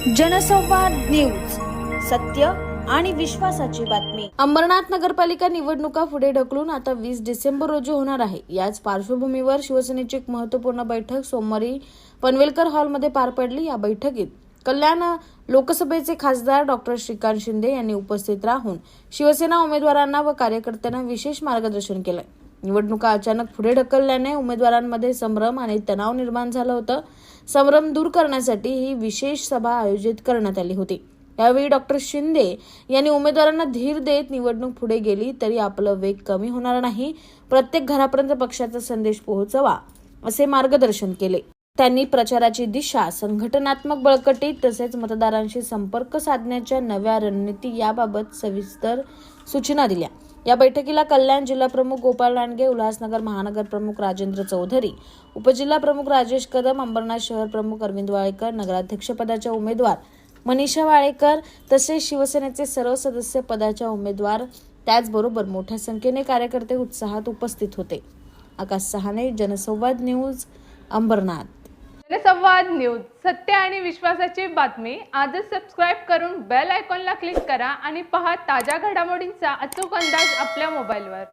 जनसंवाद न्यूज, सत्य आणि विश्वासाची बातमी। अंबरनाथ नगरपालिका निवडणुका पुढे ढकलून आता 20 डिसेंबर रोजी होणार आहे। याच पार्श्वभूमीवर शिवसेनेची एक महत्त्वपूर्ण बैठक सोमवारी पनवेलकर हॉलमध्ये पार पडली। या बैठकीत कल्याण लोकसभेचे खासदार डॉक्टर श्रीकांत शिंदे यांनी उपस्थित राहून शिवसेना उमेदवारांना व कार्यकर्त्यांना विशेष मार्गदर्शन केले। निवडणुका अचानक पुढे ढकलल्याने उमेदवारांमध्ये संभ्रम आणि तणाव निर्माण झाला होता। संभ्रम दूर करण्यासाठी ही विशेष सभा आयोजित करण्यात आली होती। यावेळी डॉक्टर शिंदे यांनी उमेदवारांना धीर देत निवडणूक पुढे गेली तरी आपलं वेग कमी होणार नाही, प्रत्येक घरापर्यंत पक्षाचा संदेश पोहोचवा असे मार्गदर्शन केले। त्यांनी प्रचाराची दिशा, संघटनात्मक बळकटी तसेच मतदारांशी संपर्क साधण्याच्या नव्या रणनीती याबाबत सविस्तर सूचना दिल्या। या बैठकीला कल्याण जिल्हा प्रमुख गोपाल लांडगे, उल्हासनगर महानगर प्रमुख राजेंद्र चौधरी, उपजिल्हा प्रमुख राजेश कदम, अंबरनाथ शहर प्रमुख अरविंद वाळेकर, नगराध्यक्ष पदाच्या उमेदवार मनीषा वाळेकर तसेच शिवसेनेचे सर्व सदस्य पदाच्या उमेदवार त्याचबरोबर मोठ्या संख्येने कार्यकर्ते उत्साहात उपस्थित होते। आकाश सहाने, जनसंवाद न्यूज, अंबरनाथ। जनसंवाद न्यूज, सत्य आणि विश्वासाची बातमी। आजच सबस्क्राइब करून बेल आयकॉनला क्लिक करा आणि पहा ताज्या घडामोडींचा अचूक अंदाज आपल्या मोबाईलवर।